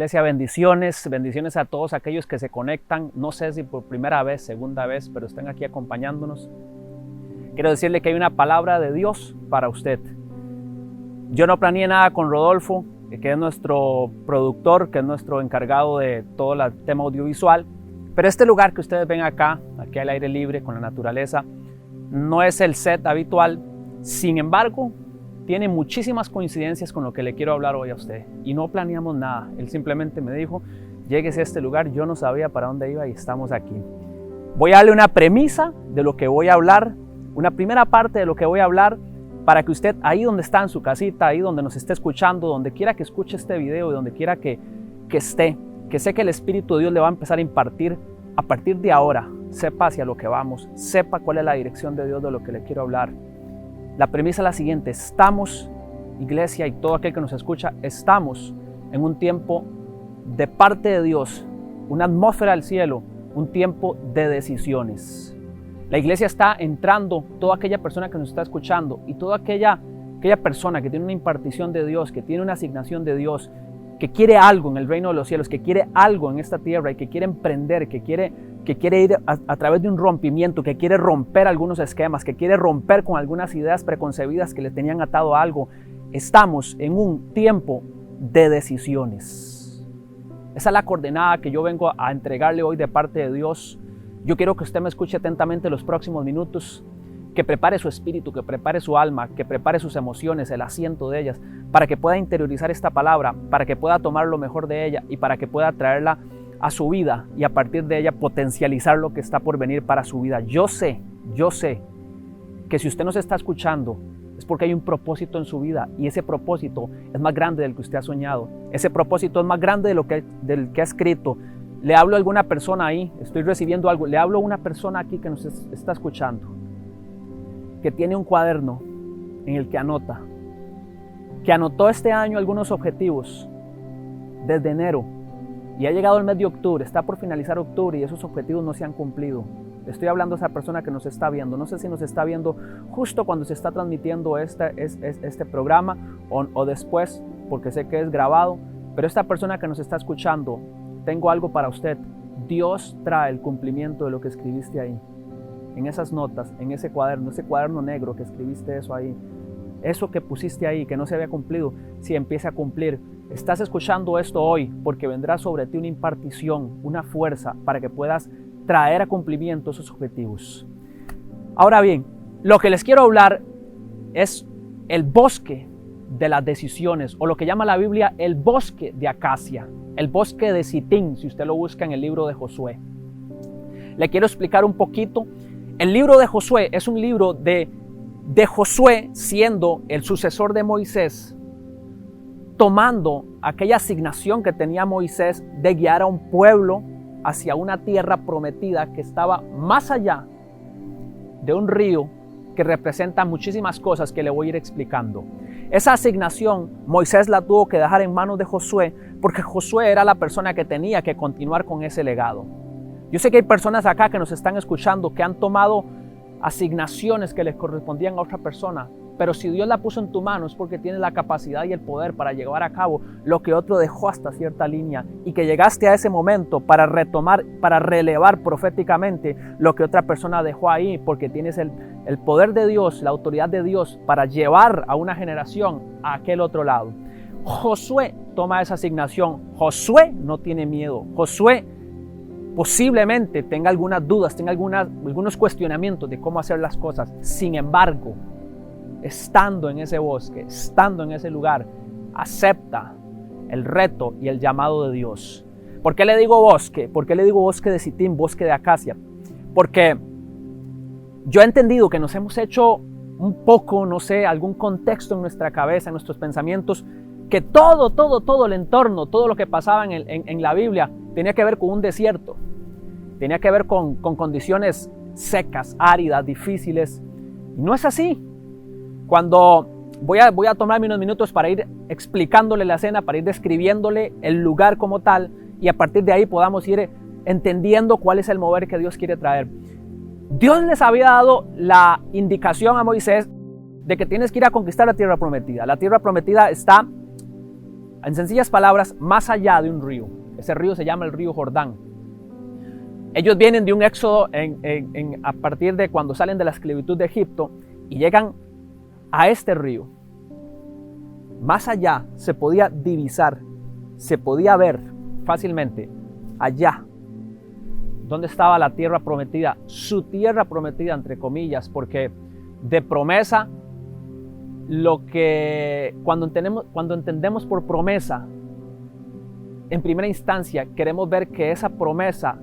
Iglesia, bendiciones, bendiciones a todos aquellos que se conectan, no sé si por primera vez, segunda vez, pero están aquí acompañándonos. Quiero decirle que hay una palabra de Dios para usted. Yo no planeé nada con Rodolfo, que es nuestro productor, que es nuestro encargado de todo el tema audiovisual, pero este lugar que ustedes ven acá, aquí al aire libre, con la naturaleza, no es el set habitual. Sin embargo, tiene muchísimas coincidencias con lo que le quiero hablar hoy a usted. Y no planeamos nada. Él simplemente me dijo, lléguese a este lugar. Yo no sabía para dónde iba y estamos aquí. Voy a darle una premisa de lo que voy a hablar, una primera parte de lo que voy a hablar, para que usted ahí donde está en su casita, ahí donde nos esté escuchando, donde quiera que escuche este video y donde quiera que esté, que sé que el Espíritu de Dios le va a empezar a impartir a partir de ahora, sepa hacia lo que vamos, sepa cuál es la dirección de Dios de lo que le quiero hablar. La premisa es la siguiente: estamos, iglesia y todo aquel que nos escucha, estamos en un tiempo de parte de Dios, una atmósfera del cielo, un tiempo de decisiones. La iglesia está entrando, toda aquella persona que nos está escuchando y toda aquella persona que tiene una impartición de Dios, que tiene una asignación de Dios, que quiere algo en el reino de los cielos, que quiere algo en esta tierra y que quiere emprender, que quiere ir a través de un rompimiento, que quiere romper algunos esquemas, que quiere romper con algunas ideas preconcebidas que le tenían atado a algo. Estamos en un tiempo de decisiones. Esa es la coordenada que yo vengo a entregarle hoy de parte de Dios. Yo quiero que usted me escuche atentamente los próximos minutos, que prepare su espíritu, que prepare su alma, que prepare sus emociones, el asiento de ellas, para que pueda interiorizar esta palabra, para que pueda tomar lo mejor de ella y para que pueda traerla a su vida y a partir de ella potencializar lo que está por venir para su vida. Yo sé que si usted nos está escuchando es porque hay un propósito en su vida y ese propósito es más grande del que usted ha soñado. Ese propósito es más grande del que ha escrito. Le hablo a alguna persona ahí, estoy recibiendo algo, le hablo a una persona aquí que nos está escuchando, que tiene un cuaderno en el que anota, que anotó este año algunos objetivos desde enero y ha llegado el mes de octubre, está por finalizar octubre y esos objetivos no se han cumplido. Le estoy hablando a esa persona que nos está viendo, no sé si nos está viendo justo cuando se está transmitiendo este programa o después, porque sé que es grabado, pero esta persona que nos está escuchando, tengo algo para usted. Dios trae el cumplimiento de lo que escribiste ahí, en esas notas, en ese cuaderno negro que escribiste eso ahí, eso que pusiste ahí que no se había cumplido, si empieza a cumplir. Estás escuchando esto hoy porque vendrá sobre ti una impartición, una fuerza para que puedas traer a cumplimiento esos objetivos. Ahora bien, lo que les quiero hablar es el bosque de las decisiones, o lo que llama la Biblia el bosque de Acacia, el bosque de Sitín, si usted lo busca en el libro de Josué. Le quiero explicar un poquito. El libro de Josué es un libro de Josué siendo el sucesor de Moisés, tomando aquella asignación que tenía Moisés de guiar a un pueblo hacia una tierra prometida que estaba más allá de un río que representa muchísimas cosas que le voy a ir explicando. Esa asignación Moisés la tuvo que dejar en manos de Josué porque Josué era la persona que tenía que continuar con ese legado. Yo sé que hay personas acá que nos están escuchando que han tomado asignaciones que les correspondían a otra persona, pero si Dios la puso en tu mano es porque tienes la capacidad y el poder para llevar a cabo lo que otro dejó hasta cierta línea y que llegaste a ese momento para retomar, para relevar proféticamente lo que otra persona dejó ahí, porque tienes el poder de Dios, la autoridad de Dios para llevar a una generación a aquel otro lado. Josué toma esa asignación. Josué no tiene miedo. Josué posiblemente tenga algunas dudas, tenga algunos cuestionamientos de cómo hacer las cosas. Sin embargo, estando en ese bosque, estando en ese lugar, acepta el reto y el llamado de Dios. ¿Por qué le digo bosque? ¿Por qué le digo bosque de Sitín, bosque de Acacia? Porque yo he entendido que nos hemos hecho un poco, no sé, algún contexto en nuestra cabeza, en nuestros pensamientos, que todo el entorno, todo lo que pasaba en la Biblia tenía que ver con un desierto, tenía que ver con condiciones secas, áridas, difíciles. Y no es así. Cuando voy a tomarme unos minutos para ir explicándole la escena, para ir describiéndole el lugar como tal, y a partir de ahí podamos ir entendiendo cuál es el mover que Dios quiere traer. Dios les había dado la indicación a Moisés de que tienes que ir a conquistar la tierra prometida. La tierra prometida está En sencillas palabras, más allá de un río. Ese río se llama el río Jordán. Ellos vienen de un éxodo a partir de cuando salen de la esclavitud de Egipto y llegan a este río. Más allá se podía divisar, se podía ver fácilmente allá donde estaba la tierra prometida, su tierra prometida entre comillas, porque de promesa, cuando entendemos por promesa, en primera instancia queremos ver que esa promesa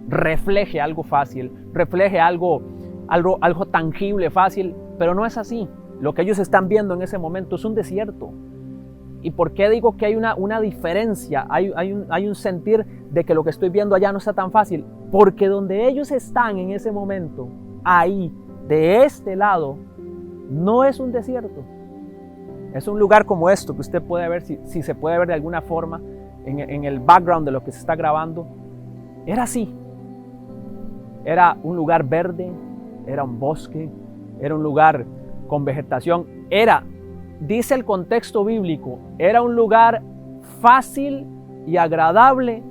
refleje algo fácil, refleje algo tangible, fácil, pero no es así. Lo que ellos están viendo en ese momento es un desierto. ¿Y por qué digo que hay una diferencia? Hay un sentir de que lo que estoy viendo allá no está tan fácil. Porque donde ellos están en ese momento, ahí, de este lado, no es un desierto. Es un lugar como esto que usted puede ver, si se puede ver de alguna forma en el background de lo que se está grabando. Era así. Era un lugar verde, era un bosque, era un lugar con vegetación. Dice el contexto bíblico, era un lugar fácil y agradable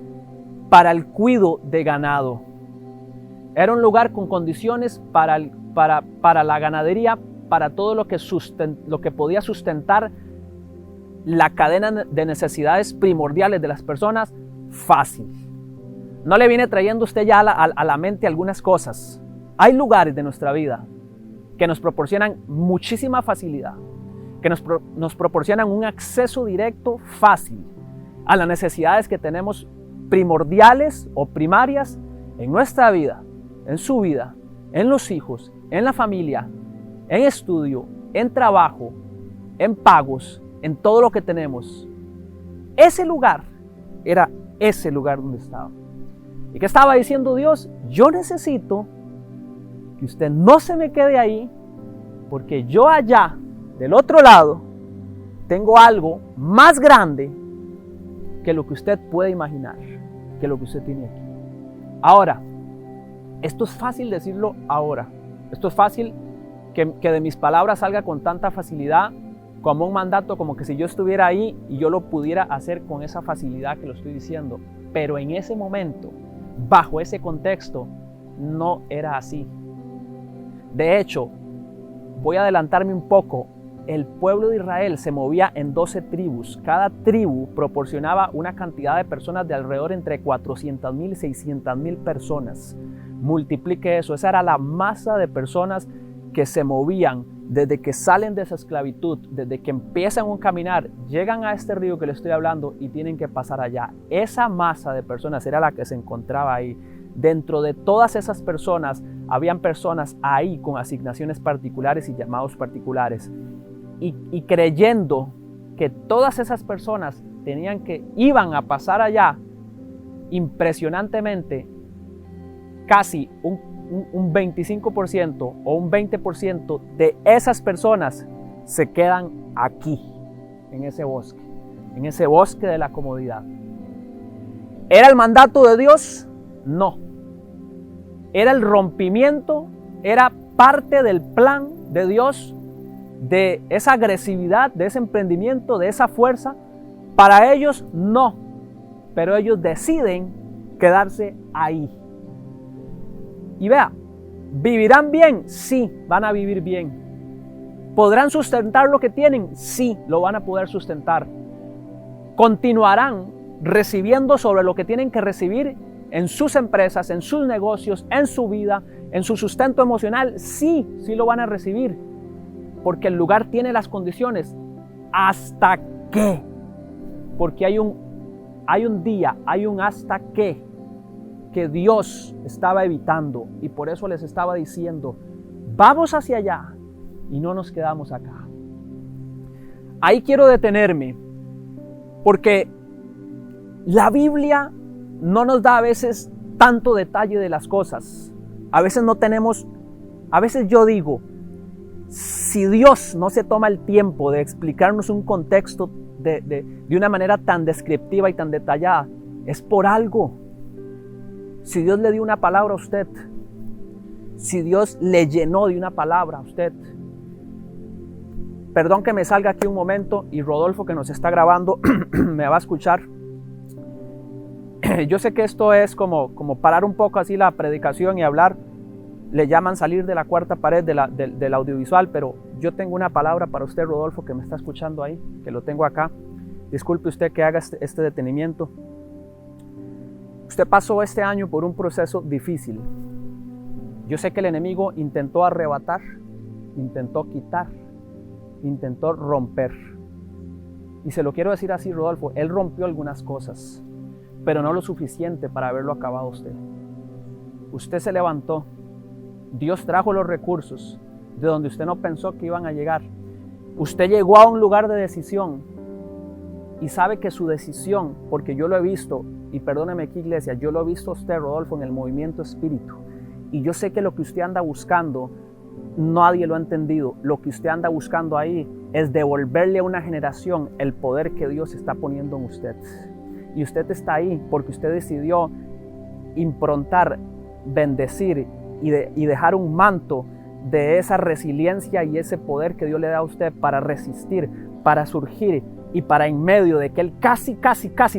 para el cuidado de ganado. Era un lugar con condiciones para la ganadería, para todo lo que podía sustentar la cadena de necesidades primordiales de las personas, fácil. No le viene trayendo usted ya a la mente algunas cosas. Hay lugares de nuestra vida que nos proporcionan muchísima facilidad, que nos proporcionan un acceso directo, fácil, a las necesidades que tenemos primordiales o primarias en nuestra vida, en su vida, en los hijos, en la familia, en estudio, en trabajo, en pagos, en todo lo que tenemos. Ese lugar era ese lugar donde estaba. ¿Y qué estaba diciendo Dios? Yo necesito que usted no se me quede ahí, porque yo allá, del otro lado, tengo algo más grande que lo que usted puede imaginar, que lo que usted tiene aquí. Ahora, esto es fácil decirlo ahora. Esto es fácil que de mis palabras salga con tanta facilidad como un mandato, como que si yo estuviera ahí y yo lo pudiera hacer con esa facilidad que lo estoy diciendo. Pero en ese momento, bajo ese contexto, no era así. De hecho, voy a adelantarme un poco. El pueblo de Israel se movía en 12 tribus. Cada tribu proporcionaba una cantidad de personas de alrededor entre 400,000 y 600,000 personas. Multiplique eso. Esa era la masa de personas que se movían desde que salen de esa esclavitud, desde que empiezan un caminar, llegan a este río que les estoy hablando y tienen que pasar allá. Esa masa de personas era la que se encontraba ahí. Dentro de todas esas personas, habían personas ahí con asignaciones particulares y llamados particulares. Y creyendo que todas esas personas iban a pasar allá, impresionantemente, casi un 25% o un 20% de esas personas se quedan aquí, en ese bosque de la comodidad. ¿Era el mandato de Dios? No. Era el rompimiento, era parte del plan de Dios, de esa agresividad, de ese emprendimiento, de esa fuerza. Para ellos no, pero ellos deciden quedarse ahí. Y vea, ¿vivirán bien? Sí, van a vivir bien. ¿Podrán sustentar lo que tienen? Sí, lo van a poder sustentar. ¿Continuarán recibiendo sobre lo que tienen que recibir en sus empresas, en sus negocios, en su vida, en su sustento emocional? Sí, sí lo van a recibir. Porque el lugar tiene las condiciones. ¿Hasta qué? Porque hay un día, hay un hasta qué que Dios estaba evitando, y por eso les estaba diciendo, vamos hacia allá y no nos quedamos acá. Ahí quiero detenerme, porque la Biblia no nos da a veces tanto detalle de las cosas. A veces no tenemos, a veces yo digo, si Dios no se toma el tiempo de explicarnos un contexto de una manera tan descriptiva y tan detallada, es por algo. Si Dios le dio una palabra a usted, si Dios le llenó de una palabra a usted, Perdón que me salga aquí un momento y Rodolfo, que nos está grabando, me va a escuchar. Yo sé que esto es como parar un poco así la predicación y hablar. Le llaman salir de la cuarta pared del audiovisual, pero yo tengo una palabra para usted, Rodolfo, que me está escuchando ahí, que lo tengo acá. Disculpe usted que haga este detenimiento. Usted pasó este año por un proceso difícil. Yo sé que el enemigo intentó arrebatar, intentó quitar, intentó romper. Y se lo quiero decir así, Rodolfo, él rompió algunas cosas, pero no lo suficiente para haberlo acabado usted. Usted se levantó, Dios trajo los recursos de donde usted no pensó que iban a llegar. Usted llegó a un lugar de decisión y sabe que su decisión, porque yo lo he visto, y perdóneme aquí, iglesia, yo lo he visto a usted, Rodolfo, en el movimiento espíritu, y yo sé que lo que usted anda buscando, nadie lo ha entendido. Lo que usted anda buscando ahí es devolverle a una generación el poder que Dios está poniendo en usted. Y usted está ahí porque usted decidió improntar, bendecir y dejar un manto de esa resiliencia y ese poder que Dios le da a usted para resistir, para surgir y para en medio de que él casi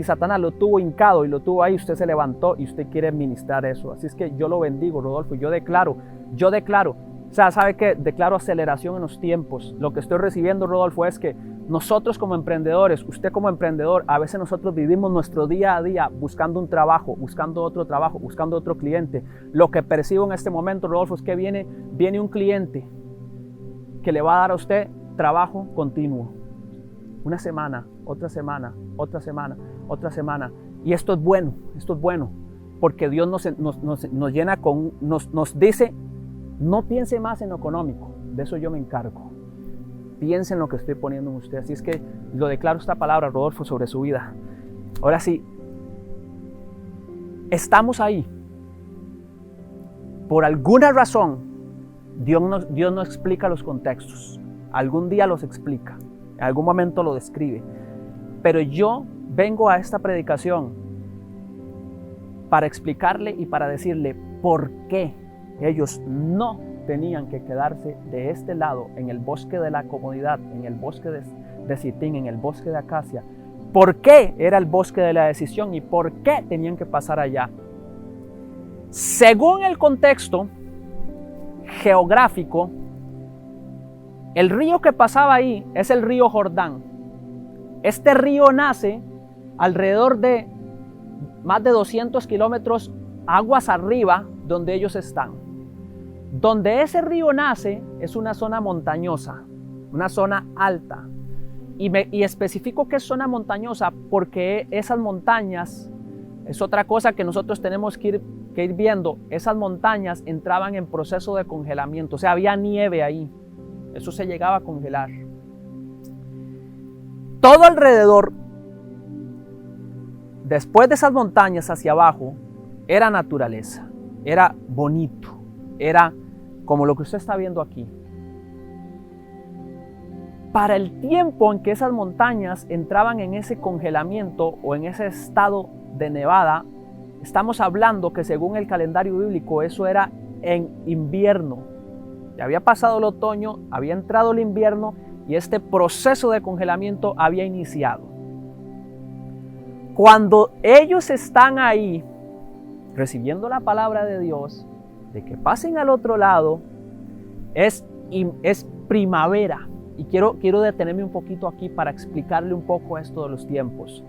Satanás lo tuvo hincado y lo tuvo ahí, usted se levantó y usted quiere ministrar eso. Así es que yo lo bendigo, Rodolfo, yo declaro, o sea, ¿sabe qué? Declaro aceleración en los tiempos. Lo que estoy recibiendo, Rodolfo, es que nosotros como emprendedores, usted como emprendedor, a veces nosotros vivimos nuestro día a día buscando un trabajo, buscando otro trabajo, buscando otro cliente. Lo que percibo en este momento, Rodolfo, es que viene un cliente que le va a dar a usted trabajo continuo. Una semana, otra semana, otra semana, otra semana. Y esto es bueno, porque Dios nos llena nos dice, no piense más en lo económico, de eso yo me encargo. Piense en lo que estoy poniendo en usted. Así es que lo declaro esta palabra, Rodolfo, sobre su vida. Ahora sí, estamos ahí. Por alguna razón, Dios no explica los contextos. Algún día los explica, en algún momento lo describe. Pero yo vengo a esta predicación para explicarle y para decirle por qué ellos no tenían que quedarse de este lado, en el bosque de la comodidad, en el bosque de Sitín, en el bosque de Acacia. ¿Por qué era el bosque de la decisión y por qué tenían que pasar allá? Según el contexto geográfico, el río que pasaba ahí es el río Jordán. Este río nace alrededor de más de 200 kilómetros aguas arriba donde ellos están. Donde ese río nace es una zona montañosa, una zona alta. Y especifico que es zona montañosa porque esas montañas, es otra cosa que nosotros tenemos que ir viendo, esas montañas entraban en proceso de congelamiento, o sea, había nieve ahí, eso se llegaba a congelar. Todo alrededor, después de esas montañas hacia abajo, era naturaleza, era bonito, era como lo que usted está viendo aquí. Para el tiempo en que esas montañas entraban en ese congelamiento o en ese estado de nevada, estamos hablando que según el calendario bíblico eso era en invierno. Ya había pasado el otoño, había entrado el invierno y este proceso de congelamiento había iniciado. Cuando ellos están ahí recibiendo la palabra de Dios, de que pasen al otro lado, es primavera. Y quiero detenerme un poquito aquí para explicarle un poco esto de los tiempos.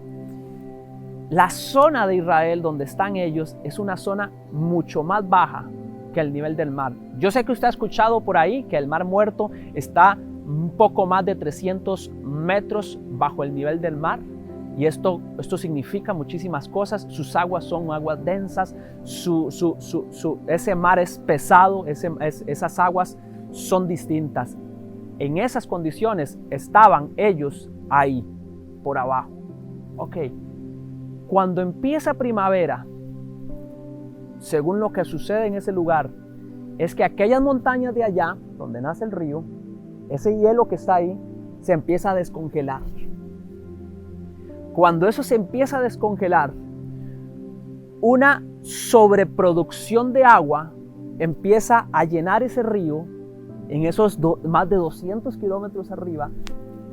La zona de Israel donde están ellos es una zona mucho más baja que el nivel del mar. Yo sé que usted ha escuchado por ahí que el Mar Muerto está un poco más de 300 metros bajo el nivel del mar. Y esto significa muchísimas cosas. Sus aguas son aguas densas, ese mar es pesado, esas aguas son distintas. En esas condiciones estaban ellos ahí, por abajo. Ok, cuando empieza primavera, según lo que sucede en ese lugar, es que aquellas montañas de allá, donde nace el río, ese hielo que está ahí, se empieza a descongelar. Cuando eso se empieza a descongelar, una sobreproducción de agua empieza a llenar ese río en esos más de 200 kilómetros arriba,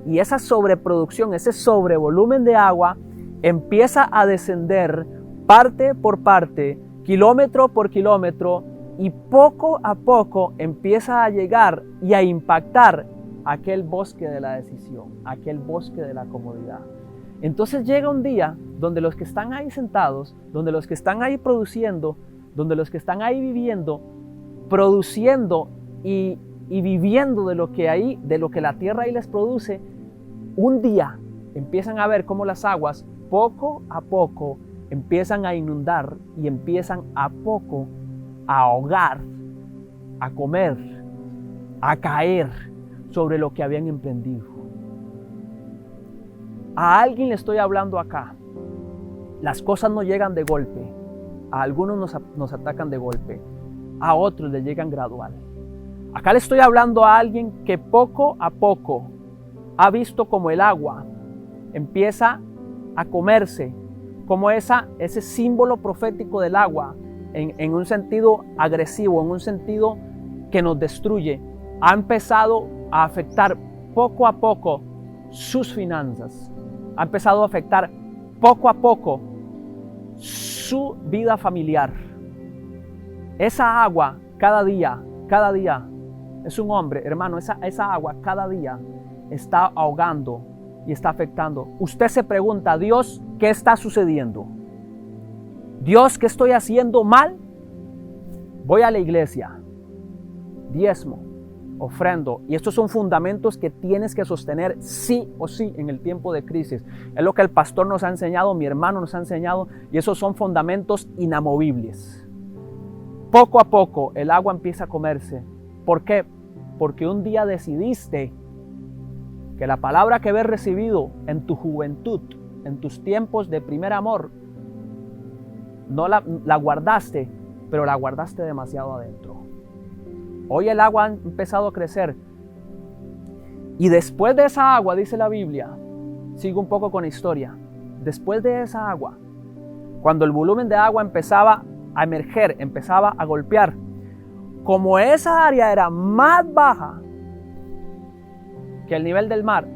y esa sobreproducción, ese sobrevolumen de agua empieza a descender parte por parte, kilómetro por kilómetro, y poco a poco empieza a llegar y a impactar aquel bosque de la decisión, aquel bosque de la comodidad. Entonces llega un día donde los que están ahí sentados, donde los que están ahí produciendo, donde los que están ahí viviendo, produciendo y viviendo de lo que la tierra ahí les produce, un día empiezan a ver cómo las aguas poco a poco empiezan a inundar y empiezan a poco a ahogar, a comer, a caer sobre lo que habían emprendido. A alguien le estoy hablando acá. Las cosas no llegan de golpe. A algunos nos atacan de golpe. A otros les llegan gradual. Acá le estoy hablando a alguien que poco a poco ha visto como el agua empieza a comerse, como ese símbolo profético del agua, en un sentido agresivo, en un sentido que nos destruye, ha empezado a afectar poco a poco sus finanzas, ha empezado a afectar poco a poco su vida familiar. Esa agua cada día, es un hombre, hermano, esa agua cada día está ahogando y está afectando. Usted se pregunta, Dios, ¿qué está sucediendo? Dios, ¿qué estoy haciendo mal? Voy a la iglesia, diezmo, ofrendo, y estos son fundamentos que tienes que sostener sí o sí en el tiempo de crisis. Es lo que el pastor nos ha enseñado, mi hermano nos ha enseñado, y esos son fundamentos inamovibles. Poco a poco el agua empieza a comerse. ¿Por qué? Porque un día decidiste que la palabra que habías recibido en tu juventud, en tus tiempos de primer amor, no la guardaste, pero la guardaste demasiado adentro. Hoy el agua ha empezado a crecer. Y después de esa agua, dice la Biblia, sigo un poco con la historia, después de esa agua, cuando el volumen de agua empezaba a emerger, empezaba a golpear, como esa área era más baja que el nivel del mar,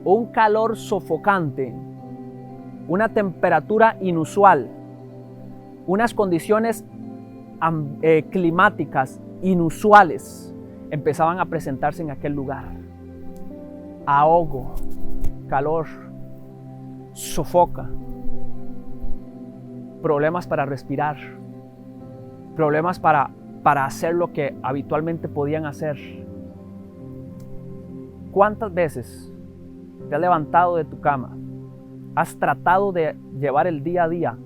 un calor sofocante, una temperatura inusual, unas condiciones climáticas inusuales empezaban a presentarse en aquel lugar. Ahogo, calor, sofoca, problemas para respirar, problemas para hacer lo que habitualmente podían hacer. ¿Cuántas veces te has levantado de tu cama? Has tratado de llevar el día a día,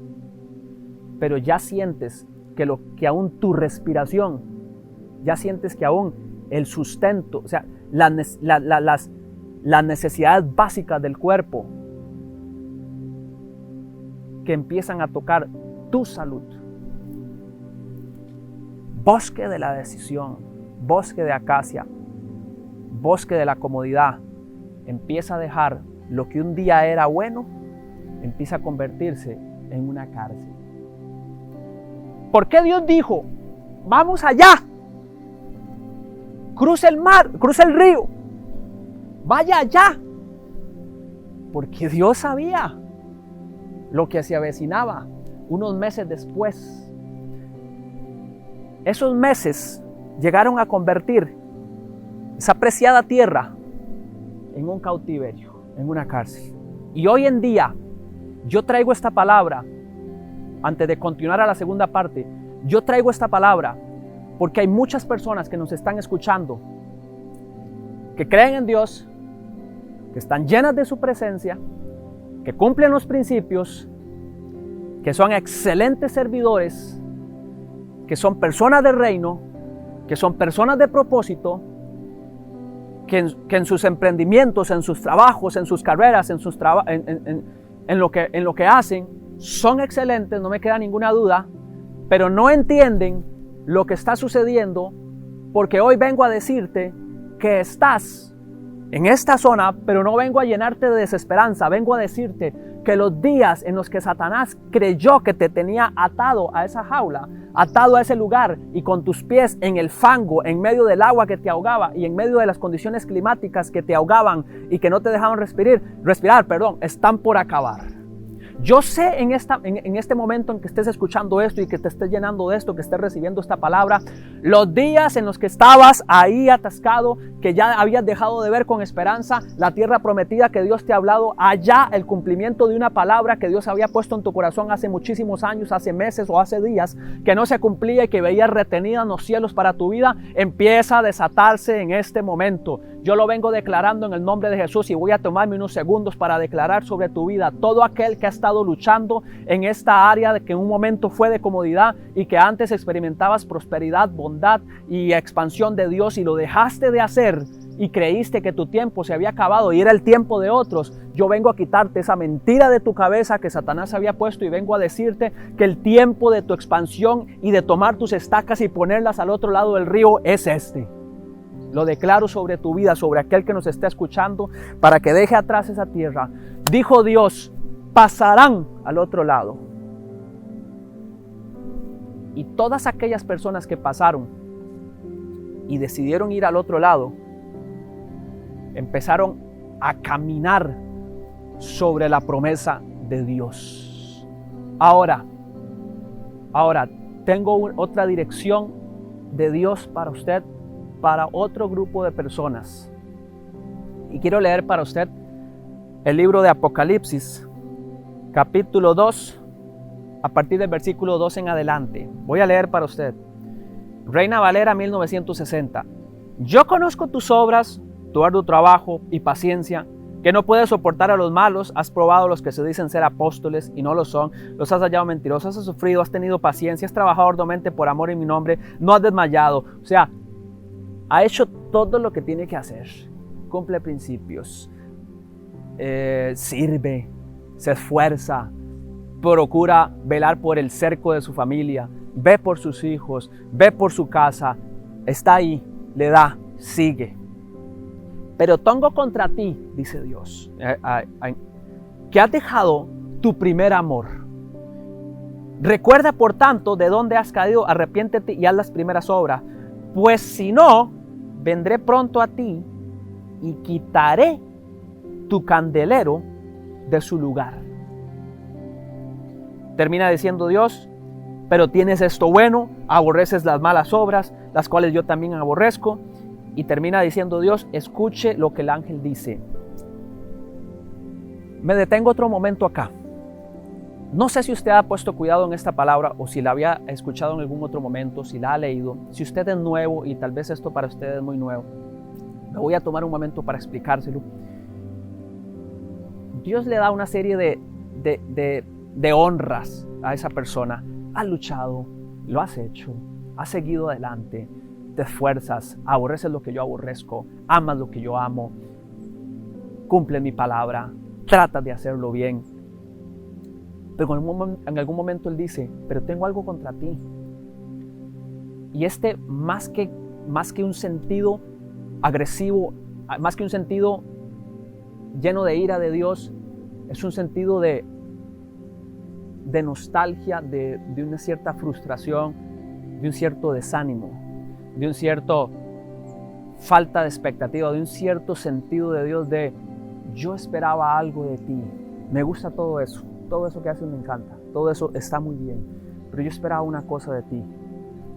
pero ya sientes que aún tu respiración, ya sientes que aún el sustento, o sea, las necesidades básicas del cuerpo, que empiezan a tocar tu salud? Bosque de la decisión, bosque de acacia, bosque de la comodidad, empieza a dejar lo que un día era bueno, empieza a convertirse en una cárcel. ¿Por qué Dios dijo, vamos allá, cruce el mar, cruce el río, vaya allá? Porque Dios sabía lo que se avecinaba unos meses después. Esos meses llegaron a convertir esa preciada tierra en un cautiverio, en una cárcel. Y hoy en día yo traigo esta palabra, antes de continuar a la segunda parte, yo traigo esta palabra porque hay muchas personas que nos están escuchando, que creen en Dios, que están llenas de su presencia, que cumplen los principios, que son excelentes servidores, que son personas del reino, que son personas de propósito, que en sus emprendimientos, en sus trabajos, en sus carreras, en lo que hacen, son excelentes, no me queda ninguna duda, pero no entienden lo que está sucediendo, porque hoy vengo a decirte que estás en esta zona, pero no vengo a llenarte de desesperanza, vengo a decirte que los días en los que Satanás creyó que te tenía atado a esa jaula, atado a ese lugar y con tus pies en el fango, en medio del agua que te ahogaba y en medio de las condiciones climáticas que te ahogaban y que no te dejaban respirar, están por acabar. Yo sé en este momento en que estés escuchando esto y que te estés llenando de esto, que estés recibiendo esta palabra, los días en los que estabas ahí atascado, que ya habías dejado de ver con esperanza la tierra prometida que Dios te ha hablado, allá el cumplimiento de una palabra que Dios había puesto en tu corazón hace muchísimos años, hace meses o hace días, que no se cumplía y que veías retenida en los cielos para tu vida, empieza a desatarse en este momento. Yo lo vengo declarando en el nombre de Jesús y voy a tomarme unos segundos para declarar sobre tu vida todo aquel que ha estado luchando en esta área de que en un momento fue de comodidad y que antes experimentabas prosperidad, bondad y expansión de Dios y lo dejaste de hacer y creíste que tu tiempo se había acabado y era el tiempo de otros. Yo vengo a quitarte esa mentira de tu cabeza que Satanás había puesto y vengo a decirte que el tiempo de tu expansión y de tomar tus estacas y ponerlas al otro lado del río es este. Lo declaro sobre tu vida, sobre aquel que nos está escuchando, para que deje atrás esa tierra. Dijo Dios, pasarán al otro lado. Y todas aquellas personas que pasaron y decidieron ir al otro lado, empezaron a caminar sobre la promesa de Dios. Ahora, tengo otra dirección de Dios para usted, para otro grupo de personas. Y quiero leer para usted el libro de Apocalipsis, capítulo 2, a partir del versículo 2 en adelante. Voy a leer para usted. Reina Valera 1960. Yo conozco tus obras, tu arduo trabajo y paciencia, que no puedes soportar a los malos, has probado a los que se dicen ser apóstoles y no lo son, los has hallado mentirosos, has sufrido, has tenido paciencia, has trabajado arduamente por amor en mi nombre, no has desmayado. O sea, ha hecho todo lo que tiene que hacer. Cumple principios, sirve, se esfuerza, procura velar por el cerco de su familia, ve por sus hijos, ve por su casa, está ahí, le da, sigue. Pero tengo contra ti, dice Dios, que has dejado tu primer amor. Recuerda, por tanto, de dónde has caído, arrepiéntete y haz las primeras obras. Pues si no, vendré pronto a ti y quitaré tu candelero de su lugar. Termina diciendo Dios, pero tienes esto bueno, aborreces las malas obras, las cuales yo también aborrezco. Y termina diciendo Dios, escuche lo que el ángel dice. Me detengo otro momento acá. No sé si usted ha puesto cuidado en esta palabra o si la había escuchado en algún otro momento, si la ha leído. Si usted es nuevo y tal vez esto para usted es muy nuevo, me voy a tomar un momento para explicárselo. Dios le da una serie de honras a esa persona. Has luchado, lo has hecho, has seguido adelante, te esfuerzas, aborreces lo que yo aborrezco, amas lo que yo amo, cumples mi palabra, tratas de hacerlo bien. Pero en algún momento Él dice, pero tengo algo contra ti. Y más que un sentido agresivo, más que un sentido lleno de ira de Dios, es un sentido de nostalgia, de una cierta frustración, de un cierto desánimo, de un cierto falta de expectativa, de un cierto sentido de Dios de yo esperaba algo de ti. Me gusta todo eso que haces me encanta, todo eso está muy bien, pero yo esperaba una cosa de ti,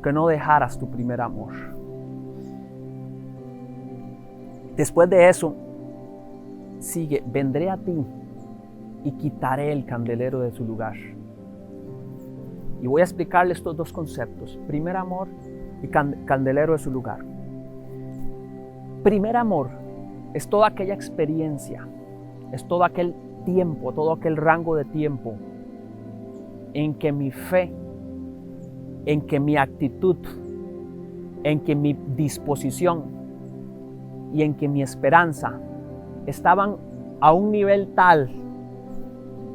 que no dejaras tu primer amor. Después de eso, sigue, vendré a ti y quitaré el candelero de su lugar. Y voy a explicarle estos dos conceptos, primer amor y candelero de su lugar. Primer amor es toda aquella experiencia, es todo aquel tiempo, todo aquel rango de tiempo en que mi fe, en que mi actitud, en que mi disposición y en que mi esperanza estaban a un nivel tal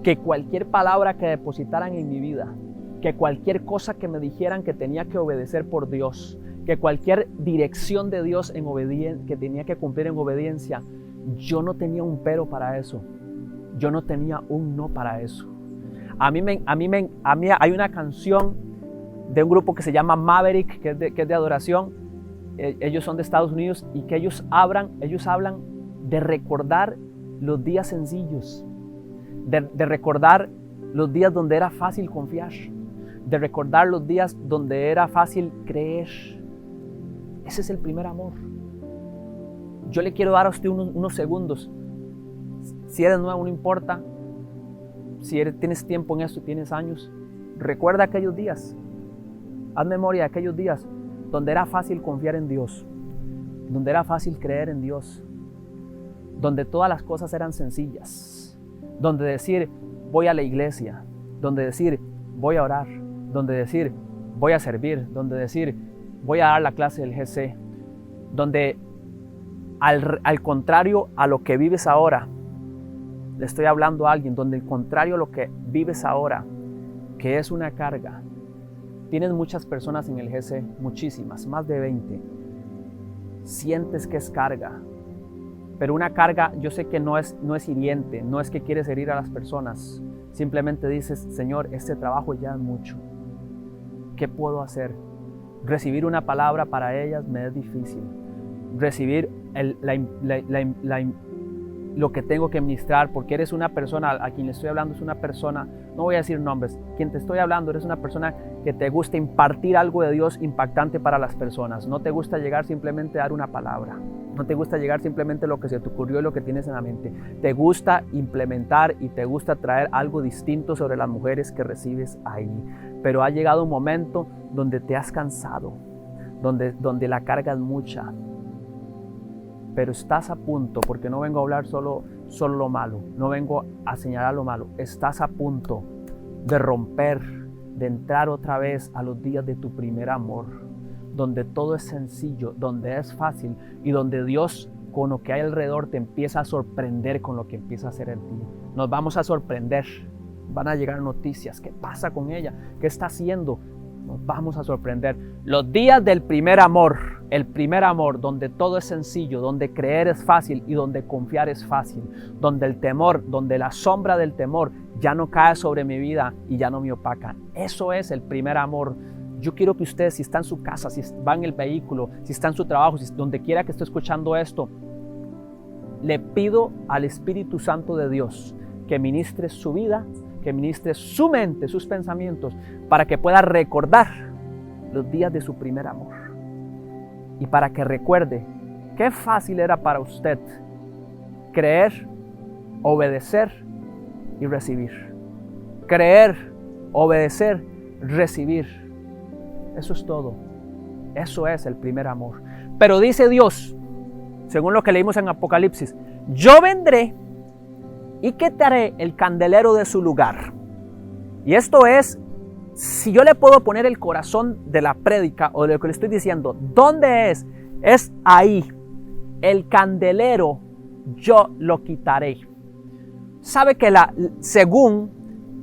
que cualquier palabra que depositaran en mi vida, que cualquier cosa que me dijeran que tenía que obedecer por Dios, que cualquier dirección de Dios que tenía que cumplir en obediencia, yo no tenía un pero para eso. Yo no tenía un no para eso. A mí hay una canción de un grupo que se llama Maverick, que es de adoración. Ellos son de Estados Unidos y que ellos hablan de recordar los días sencillos, de recordar los días donde era fácil confiar, de recordar los días donde era fácil creer. Ese es el primer amor. Yo le quiero dar a usted unos segundos. Si eres nuevo, no importa. Si tienes tiempo en esto, tienes años, recuerda aquellos días. Haz memoria de aquellos días donde era fácil confiar en Dios, donde era fácil creer en Dios, donde todas las cosas eran sencillas, donde decir voy a la iglesia, donde decir voy a orar, donde decir voy a servir, donde decir voy a dar la clase del GC, donde al contrario a lo que vives ahora, le estoy hablando a alguien, donde al contrario a lo que vives ahora, que es una carga. Tienes muchas personas en el GC, muchísimas, más de 20. Sientes que es carga, pero una carga yo sé que no es hiriente, no es que quieres herir a las personas. Simplemente dices, Señor, este trabajo ya es mucho. ¿Qué puedo hacer? Recibir una palabra para ellas me es difícil. Recibir lo que tengo que ministrar, porque eres una persona, a quien le estoy hablando es una persona, no voy a decir nombres, quien te estoy hablando eres una persona que te gusta impartir algo de Dios impactante para las personas. No te gusta llegar simplemente a dar una palabra, no te gusta llegar simplemente lo que se te ocurrió y lo que tienes en la mente. Te gusta implementar y te gusta traer algo distinto sobre las mujeres que recibes ahí. Pero ha llegado un momento donde te has cansado, donde la carga es mucha. Pero estás a punto, porque no vengo a hablar solo lo malo, no vengo a señalar lo malo, estás a punto de romper, de entrar otra vez a los días de tu primer amor, donde todo es sencillo, donde es fácil y donde Dios con lo que hay alrededor te empieza a sorprender con lo que empieza a hacer en ti. Nos vamos a sorprender, van a llegar noticias, ¿qué pasa con ella? ¿Qué está haciendo? Nos vamos a sorprender. Los días del primer amor, el primer amor, donde todo es sencillo, donde creer es fácil y donde confiar es fácil, donde el temor, donde la sombra del temor ya no cae sobre mi vida y ya no me opaca. Eso es el primer amor. Yo quiero que usted, si está en su casa, si va en el vehículo, si está en su trabajo, donde quiera que esté escuchando esto, le pido al Espíritu Santo de Dios que ministre su vida, que ministre su mente, sus pensamientos, para que pueda recordar los días de su primer amor. Y para que recuerde qué fácil era para usted creer, obedecer y recibir. Creer, obedecer, recibir. Eso es todo. Eso es el primer amor. Pero dice Dios, según lo que leímos en Apocalipsis, yo vendré y quitaré el candelero de su lugar. Y esto es, si yo le puedo poner el corazón de la prédica o de lo que le estoy diciendo, ¿dónde es? Es ahí. El candelero yo lo quitaré. Sabe que según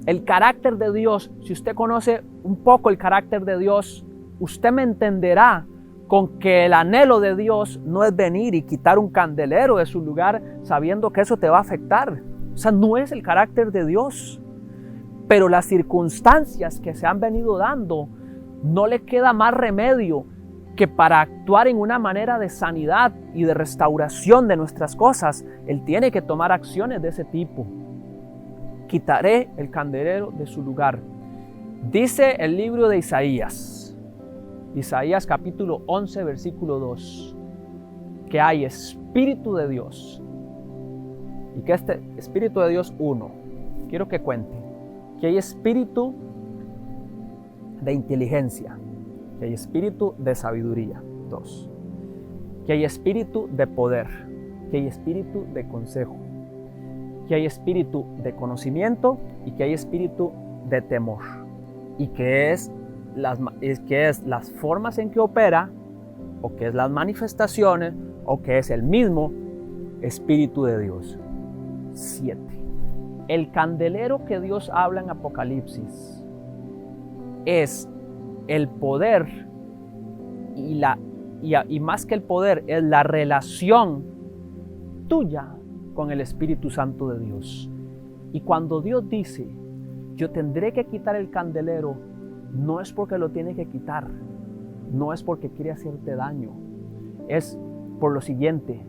el carácter de Dios, si usted conoce un poco el carácter de Dios, usted me entenderá con que el anhelo de Dios no es venir y quitar un candelero de su lugar sabiendo que eso te va a afectar. O sea, no es el carácter de Dios. Pero las circunstancias que se han venido dando, no le queda más remedio que para actuar en una manera de sanidad y de restauración de nuestras cosas, Él tiene que tomar acciones de ese tipo. Quitaré el candelero de su lugar. Dice el libro de Isaías capítulo 11, versículo 2, que hay Espíritu de Dios. Y que este Espíritu de Dios, quiero que cuente, que hay espíritu de inteligencia, que hay espíritu de sabiduría, 2, que hay espíritu de poder, que hay espíritu de consejo, que hay espíritu de conocimiento y que hay espíritu de temor, y que es las formas en que opera, o que es las manifestaciones, o que es el mismo Espíritu de Dios. 7. El candelero que Dios habla en Apocalipsis es el poder y más que el poder, es la relación tuya con el Espíritu Santo de Dios. Y cuando Dios dice, yo tendré que quitar el candelero, no es porque lo tiene que quitar, no es porque quiere hacerte daño, es por lo siguiente,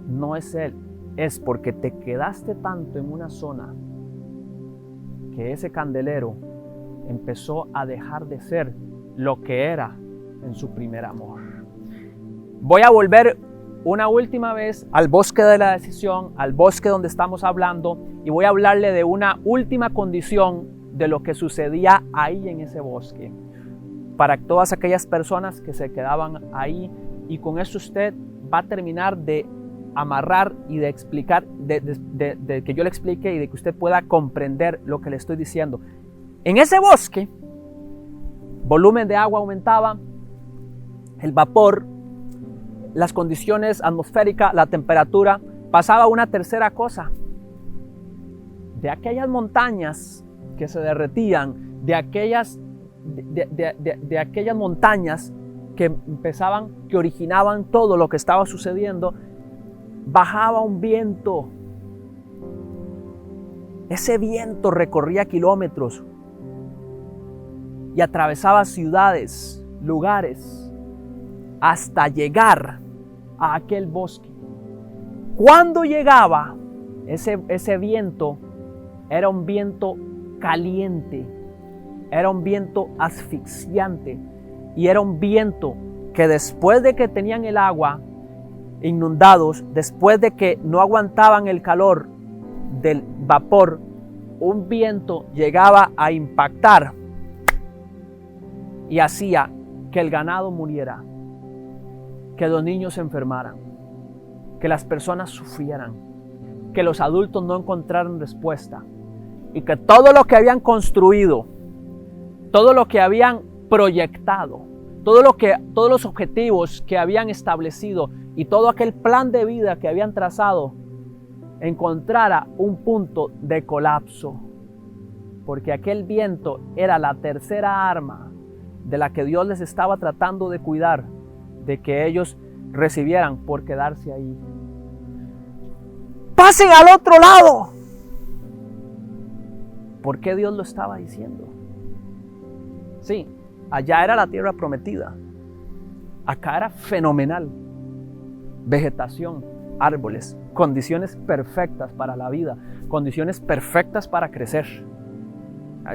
no es Él, es porque te quedaste tanto en una zona que ese candelero empezó a dejar de ser lo que era en su primer amor. Voy a volver una última vez al bosque de la decisión, al bosque donde estamos hablando, y voy a hablarle de una última condición de lo que sucedía ahí en ese bosque, para todas aquellas personas que se quedaban ahí, y con eso usted va a terminar de amarrar y de explicar, de que yo le explique y de que usted pueda comprender lo que le estoy diciendo. En ese bosque, volumen de agua aumentaba, el vapor, las condiciones atmosféricas, la temperatura, pasaba una tercera cosa. De aquellas montañas que se derretían, de aquellas montañas que que originaban todo lo que estaba sucediendo, bajaba un viento. Ese viento recorría kilómetros y atravesaba ciudades, lugares, hasta llegar a aquel bosque. Cuando llegaba, ese viento era un viento caliente, era un viento asfixiante, y era un viento que después de que tenían el agua inundados, después de que no aguantaban el calor del vapor, un viento llegaba a impactar y hacía que el ganado muriera, que los niños se enfermaran, que las personas sufrieran, que los adultos no encontraran respuesta, y que todo lo que habían construido, todo lo que habían proyectado, todos los objetivos que habían establecido y todo aquel plan de vida que habían trazado encontrara un punto de colapso, porque aquel viento era la tercera arma de la que Dios les estaba tratando de cuidar, de que ellos recibieran por quedarse ahí. ¡Pasen al otro lado! ¿Por qué Dios lo estaba diciendo? Sí, allá era la tierra prometida. Acá era fenomenal. Vegetación, árboles, condiciones perfectas para la vida, condiciones perfectas para crecer.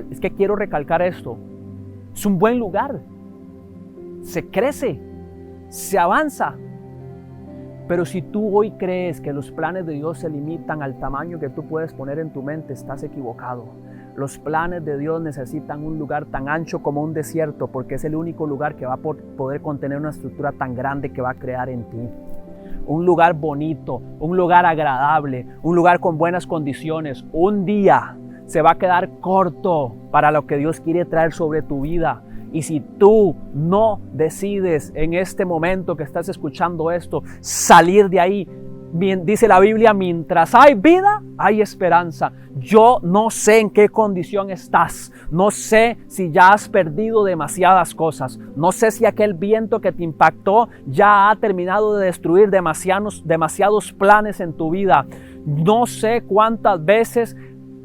Es que quiero recalcar esto. Es un buen lugar. Se crece, se avanza. Pero si tú hoy crees que los planes de Dios se limitan al tamaño que tú puedes poner en tu mente, estás equivocado. Los planes de Dios necesitan un lugar tan ancho como un desierto, porque es el único lugar que va a poder contener una estructura tan grande que va a crear en ti. Un lugar bonito, un lugar agradable, un lugar con buenas condiciones. Un día se va a quedar corto para lo que Dios quiere traer sobre tu vida. Y si tú no decides en este momento que estás escuchando esto, salir de ahí, dice la Biblia, mientras hay vida, hay esperanza. Yo no sé en qué condición estás. No sé si ya has perdido demasiadas cosas. No sé si aquel viento que te impactó ya ha terminado de destruir demasiados planes en tu vida. No sé cuántas veces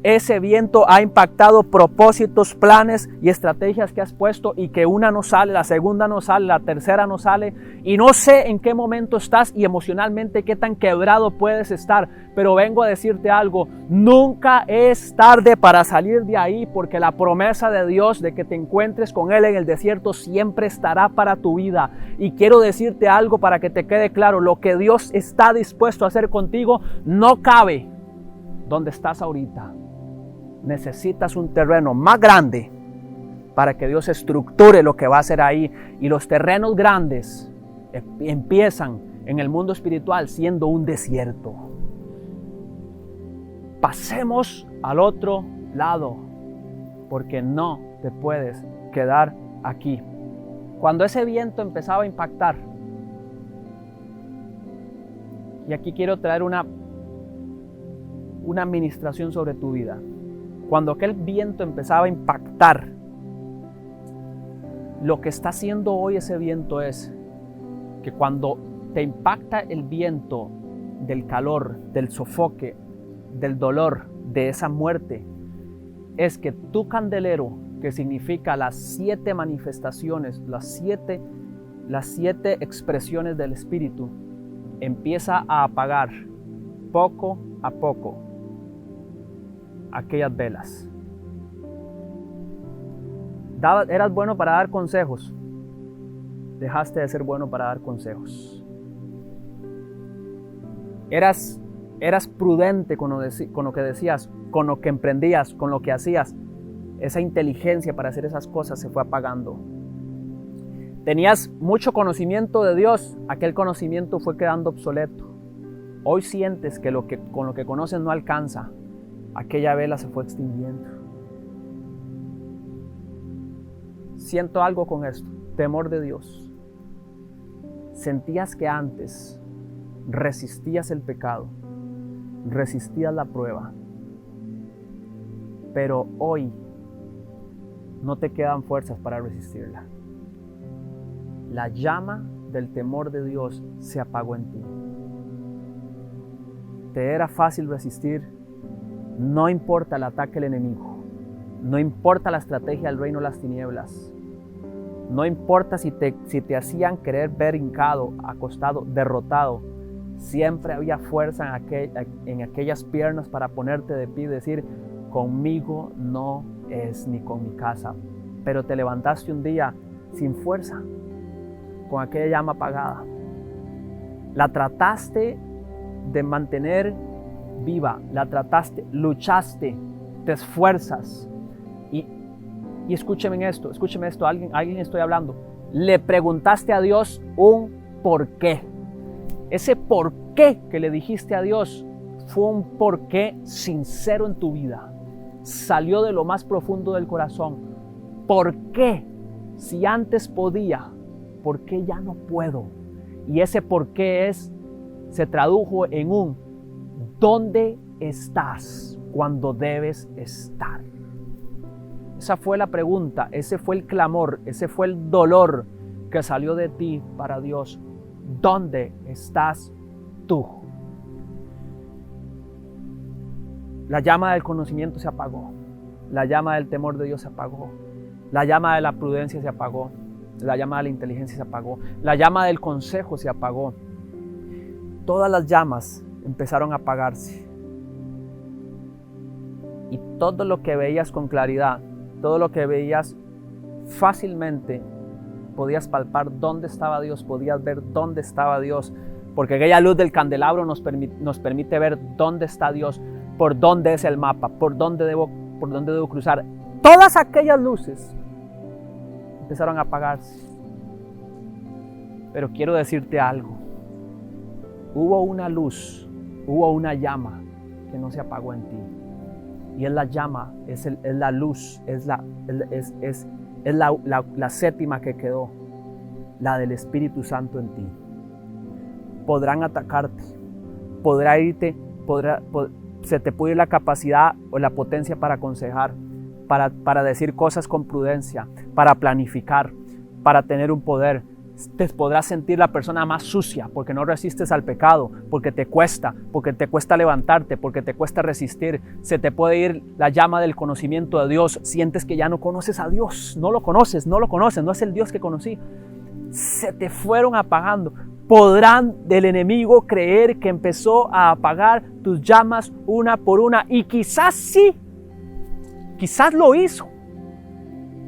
ese viento ha impactado propósitos, planes y estrategias que has puesto, y que una no sale, la segunda no sale, la tercera no sale, y no sé en qué momento estás y emocionalmente qué tan quebrado puedes estar, pero vengo a decirte algo: nunca es tarde para salir de ahí, porque la promesa de Dios de que te encuentres con Él en el desierto siempre estará para tu vida. Y quiero decirte algo para que te quede claro: lo que Dios está dispuesto a hacer contigo no cabe donde estás ahorita. Necesitas un terreno más grande para que Dios estructure lo que va a hacer ahí. Y los terrenos grandes empiezan en el mundo espiritual siendo un desierto. Pasemos al otro lado, porque no te puedes quedar aquí. Cuando ese viento empezaba a impactar, y aquí quiero traer una administración sobre tu vida. Cuando aquel viento empezaba a impactar, lo que está haciendo hoy ese viento es que cuando te impacta el viento del calor, del sofoque, del dolor, de esa muerte, es que tu candelero que significa las 7 manifestaciones, las siete expresiones del Espíritu, empieza a apagar poco a poco aquellas velas. Eras bueno para dar consejos, dejaste de ser bueno para dar consejos. Eras prudente con lo que decías, con lo que emprendías, con lo que hacías. Esa inteligencia para hacer esas cosas se fue apagando. Tenías mucho conocimiento de Dios, aquel conocimiento fue quedando obsoleto. Hoy sientes que con lo que conoces no alcanza, aquella vela se fue extinguiendo. Siento algo con esto, temor de Dios. Sentías que antes resistías el pecado, resistías la prueba, pero hoy no te quedan fuerzas para resistirla. La llama del temor de Dios se apagó en ti. Te era fácil resistir, no importa el ataque del enemigo, no importa la estrategia del reino de las tinieblas, no importa si te hacían querer ver hincado, acostado, derrotado, siempre había fuerza en aquellas piernas para ponerte de pie y decir, conmigo no es ni con mi casa. Pero te levantaste un día sin fuerza, con aquella llama apagada. La trataste de mantener viva, luchaste, te esfuerzas. Y escúcheme esto, alguien estoy hablando. Le preguntaste a Dios un por qué. Ese por qué que le dijiste a Dios fue un por qué sincero en tu vida. Salió de lo más profundo del corazón. ¿Por qué? Si antes podía, ¿por qué ya no puedo? Y ese por qué se tradujo en un ¿dónde estás cuando debes estar? Esa fue la pregunta, ese fue el clamor, ese fue el dolor que salió de ti para Dios. ¿Dónde estás tú? La llama del conocimiento se apagó. La llama del temor de Dios se apagó. La llama de la prudencia se apagó. La llama de la inteligencia se apagó. La llama del consejo se apagó. Todas las llamas empezaron a apagarse. Y todo lo que veías con claridad, todo lo que veías fácilmente, podías palpar dónde estaba Dios, podías ver dónde estaba Dios, porque aquella luz del candelabro nos permite ver dónde está Dios, por dónde es el mapa, por dónde debo cruzar. Todas aquellas luces empezaron a apagarse. Pero quiero decirte algo. Hubo una luz, hubo una llama que no se apagó en ti. Y es la llama, es la luz, es la séptima que quedó, la del Espíritu Santo en ti. Podrán atacarte, podrá irte, se te puede ir la capacidad o la potencia para aconsejar, para decir cosas con prudencia, para planificar, para tener un poder. Te podrás sentir la persona más sucia porque no resistes al pecado, porque te cuesta levantarte, porque te cuesta resistir. Se te puede ir la llama del conocimiento de Dios. Sientes que ya no conoces a Dios, no lo conoces, no es el Dios que conocí. Se te fueron apagando. Podrán del enemigo creer que empezó a apagar tus llamas una por una, y quizás sí, quizás lo hizo,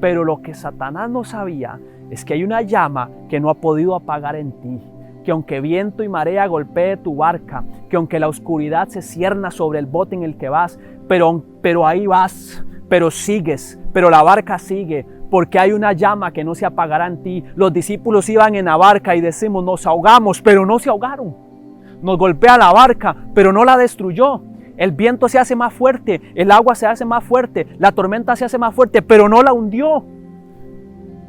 pero lo que Satanás no sabía es que hay una llama que no ha podido apagar en ti, que aunque viento y marea golpee tu barca, que aunque la oscuridad se cierna sobre el bote en el que vas, pero ahí vas, pero sigues, pero la barca sigue, porque hay una llama que no se apagará en ti. Los discípulos iban en la barca y decimos, nos ahogamos, pero no se ahogaron. Nos golpea la barca, pero no la destruyó. El viento se hace más fuerte, el agua se hace más fuerte, la tormenta se hace más fuerte, pero no la hundió.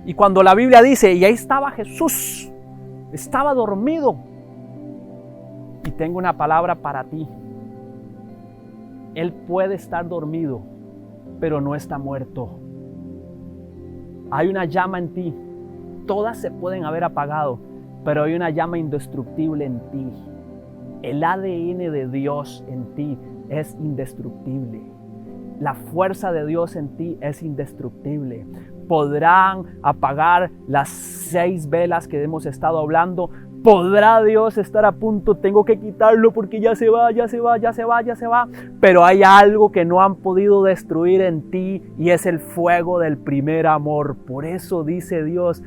Y cuando la Biblia dice, y ahí estaba Jesús, estaba dormido. Y tengo una palabra para ti. Él puede estar dormido, pero no está muerto. Hay una llama en ti. Todas se pueden haber apagado, pero hay una llama indestructible en ti. El ADN de Dios en ti es indestructible. La fuerza de Dios en ti es indestructible. Podrán apagar las 6 velas que hemos estado hablando. Podrá Dios estar a punto, tengo que quitarlo porque ya se va. Pero hay algo que no han podido destruir en ti y es el fuego del primer amor. Por eso dice Dios,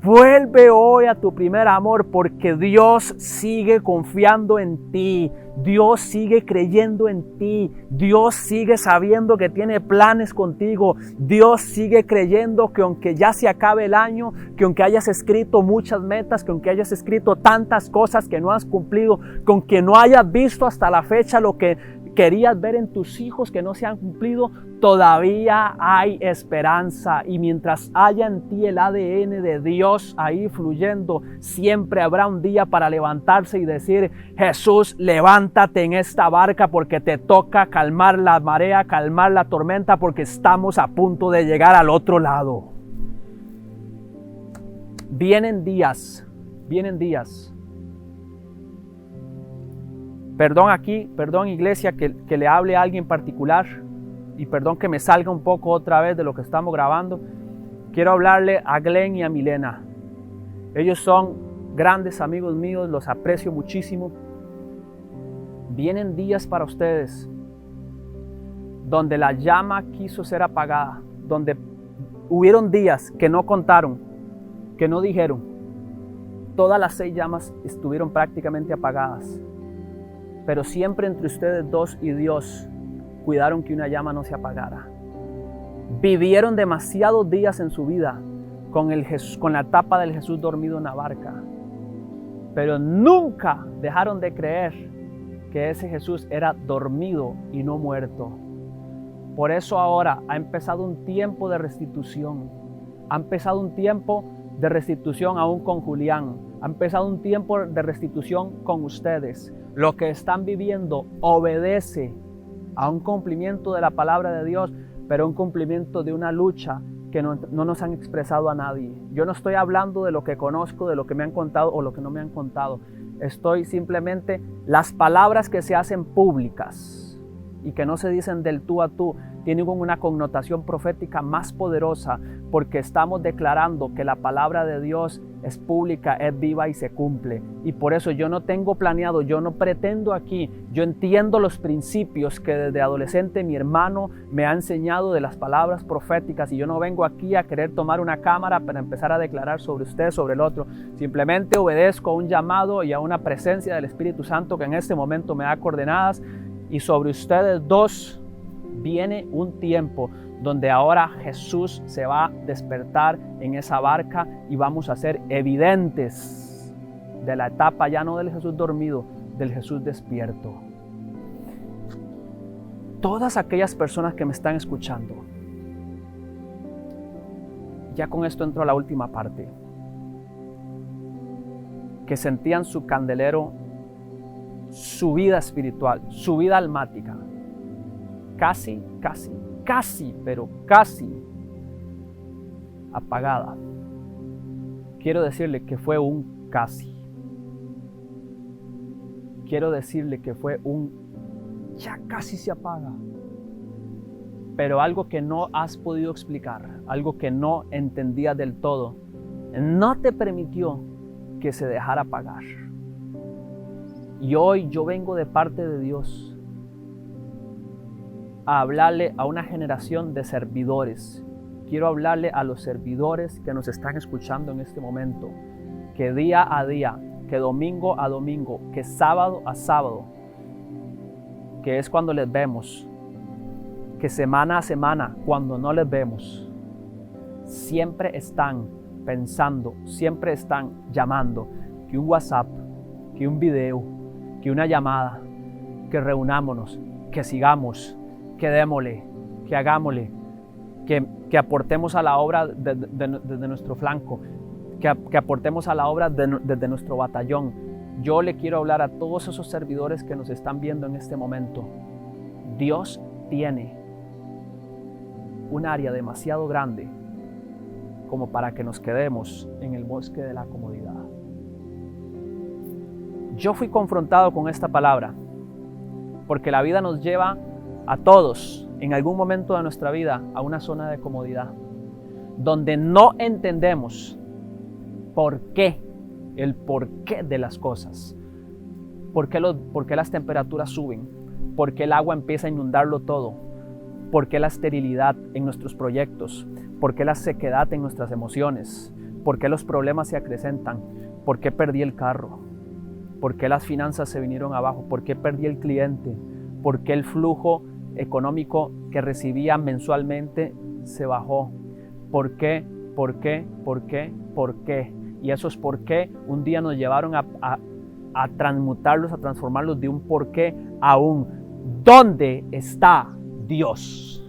vuelve hoy a tu primer amor, porque Dios sigue confiando en ti. Dios sigue creyendo en ti. Dios sigue sabiendo que tiene planes contigo. Dios sigue creyendo que aunque ya se acabe el año, que aunque hayas escrito muchas metas, que aunque hayas escrito tantas cosas que no has cumplido, que aunque no hayas visto hasta la fecha lo que querías ver en tus hijos que no se han cumplido, todavía hay esperanza. Y mientras haya en ti el ADN de Dios ahí fluyendo, siempre habrá un día para levantarse y decir, Jesús, levántate en esta barca porque te toca calmar la marea, calmar la tormenta, porque estamos a punto de llegar al otro lado. Vienen días. Perdón iglesia que le hable a alguien particular y perdón que me salga un poco otra vez de lo que estamos grabando. Quiero hablarle a Glenn y a Milena. Ellos son grandes amigos míos, los aprecio muchísimo. Vienen días para ustedes donde la llama quiso ser apagada, donde hubieron días que no contaron, que no dijeron. Todas las 6 llamas estuvieron prácticamente apagadas. Pero siempre entre ustedes dos y Dios cuidaron que una llama no se apagara. Vivieron demasiados días en su vida con la tapa del Jesús dormido en la barca. Pero nunca dejaron de creer que ese Jesús era dormido y no muerto. Por eso ahora ha empezado un tiempo de restitución. Ha empezado un tiempo de restitución aún con Julián. Ha empezado un tiempo de restitución con ustedes. Lo que están viviendo obedece a un cumplimiento de la palabra de Dios, pero un cumplimiento de una lucha que no nos han expresado a nadie. Yo no estoy hablando de lo que conozco, de lo que me han contado o lo que no me han contado. Estoy simplemente, las palabras que se hacen públicas y que no se dicen del tú a tú, tienen una connotación profética más poderosa, porque estamos declarando que la palabra de Dios es pública, es viva y se cumple. Y por eso yo no tengo planeado, yo no pretendo aquí, yo entiendo los principios que desde adolescente mi hermano me ha enseñado de las palabras proféticas, y yo no vengo aquí a querer tomar una cámara para empezar a declarar sobre usted, sobre el otro. Simplemente obedezco a un llamado y a una presencia del Espíritu Santo que en este momento me da coordenadas, y sobre ustedes dos viene un tiempo donde ahora Jesús se va a despertar en esa barca y vamos a ser evidentes de la etapa ya no del Jesús dormido, del Jesús despierto. Todas aquellas personas que me están escuchando, ya con esto entro a la última parte, que sentían su candelero, su vida espiritual, su vida almática, casi apagada. Quiero decirle que fue un casi. Quiero decirle que fue un ya casi se apaga. Pero algo que no has podido explicar, algo que no entendías del todo, no te permitió que se dejara apagar. Y hoy yo vengo de parte de Dios a hablarle a una generación de servidores. Quiero hablarle a los servidores que nos están escuchando en este momento, que día a día, que domingo a domingo, que sábado a sábado, que es cuando les vemos, que semana a semana, cuando no les vemos, siempre están pensando, siempre están llamando, que un WhatsApp, que un video, que una llamada, que reunámonos, que sigamos, que démosle, que hagámosle, que aportemos a la obra desde nuestro flanco, que aportemos a la obra desde nuestro batallón. Yo le quiero hablar a todos esos servidores que nos están viendo en este momento. Dios tiene un área demasiado grande como para que nos quedemos en el bosque de la comodidad. Yo fui confrontado con esta palabra porque la vida nos lleva a todos en algún momento de nuestra vida a una zona de comodidad, donde no entendemos el porqué de las cosas, por qué las temperaturas suben, por qué el agua empieza a inundarlo todo, por qué la esterilidad en nuestros proyectos, por qué la sequedad en nuestras emociones, por qué los problemas se acrecentan, por qué perdí el carro, por qué las finanzas se vinieron abajo, por qué perdí el cliente, por qué el flujo económico que recibía mensualmente se bajó, por qué. Y esos por qué un día nos llevaron a transmutarlos, a transformarlos de un por qué a un ¿dónde está Dios?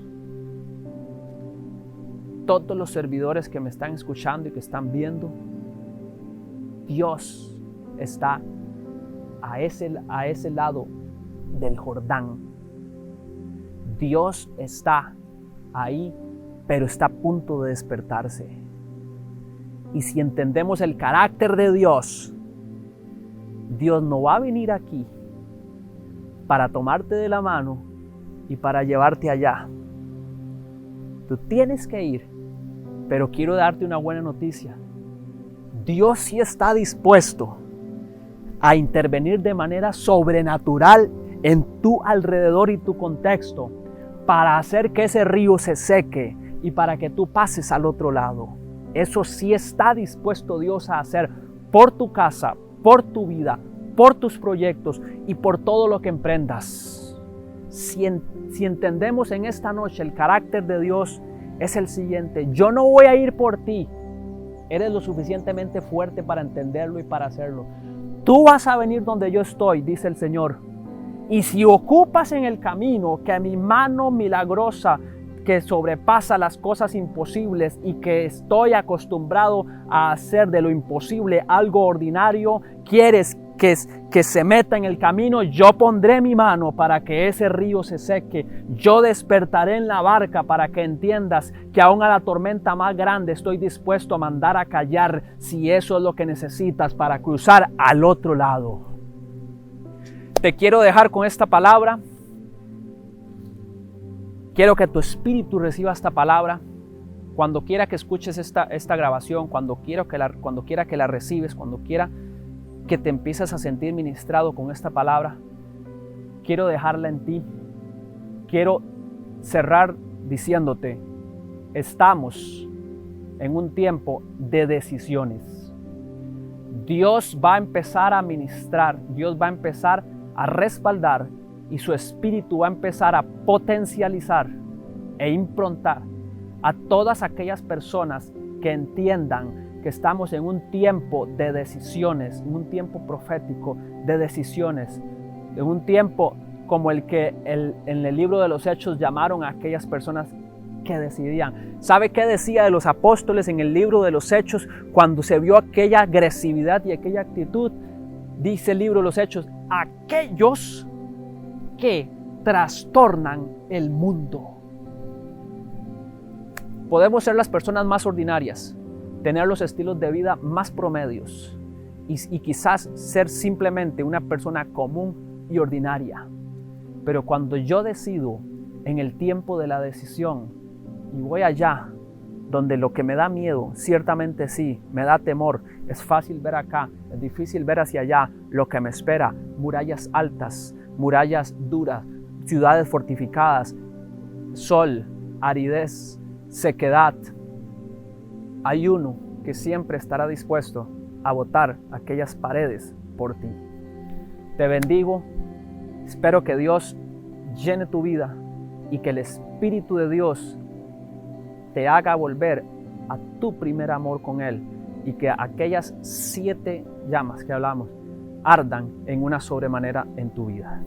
Todos los servidores que me están escuchando y que están viendo, Dios está a ese lado del Jordán. Dios está ahí, pero está a punto de despertarse. Y si entendemos el carácter de Dios, Dios no va a venir aquí para tomarte de la mano y para llevarte allá. Tú tienes que ir, pero quiero darte una buena noticia. Dios sí está dispuesto a intervenir de manera sobrenatural en tu alrededor y tu contexto para hacer que ese río se seque y para que tú pases al otro lado. Eso sí está dispuesto Dios a hacer por tu casa, por tu vida, por tus proyectos y por todo lo que emprendas. Si entendemos en esta noche el carácter de Dios, es el siguiente: yo no voy a ir por ti. Eres lo suficientemente fuerte para entenderlo y para hacerlo. Tú vas a venir donde yo estoy, dice el Señor. Y si ocupas en el camino que mi mano milagrosa, que sobrepasa las cosas imposibles y que estoy acostumbrado a hacer de lo imposible algo ordinario, quieres que se meta en el camino, yo pondré mi mano para que ese río se seque. Yo despertaré en la barca para que entiendas que aún a la tormenta más grande estoy dispuesto a mandar a callar si eso es lo que necesitas para cruzar al otro lado. Te quiero dejar con esta palabra. Quiero que tu espíritu reciba esta palabra. Cuando quiera que escuches esta grabación, cuando quiera que la recibes, cuando quiera que te empieces a sentir ministrado con esta palabra, quiero dejarla en ti. Quiero cerrar diciéndote: estamos en un tiempo de decisiones. Dios va a empezar a ministrar, Dios va a empezar a respaldar y su espíritu va a empezar a potencializar e improntar a todas aquellas personas que entiendan que estamos en un tiempo de decisiones, en un tiempo profético de decisiones, en un tiempo como el que en el libro de los Hechos llamaron a aquellas personas que decidían. ¿Sabe qué decía de los apóstoles en el libro de los Hechos cuando se vio aquella agresividad y aquella actitud? Dice el libro de los Hechos: aquellos que trastornan el mundo. Podemos ser las personas más ordinarias, tener los estilos de vida más promedios y quizás ser simplemente una persona común y ordinaria. Pero cuando yo decido en el tiempo de la decisión y voy allá donde lo que me da miedo, ciertamente sí, me da temor, es fácil ver acá, es difícil ver hacia allá lo que me espera: murallas altas, murallas duras, ciudades fortificadas, sol, aridez, sequedad. Hay uno que siempre estará dispuesto a botar aquellas paredes por ti. Te bendigo, espero que Dios llene tu vida y que el Espíritu de Dios te haga volver a tu primer amor con Él y que aquellas 7 llamas que hablamos ardan en una sobremanera en tu vida.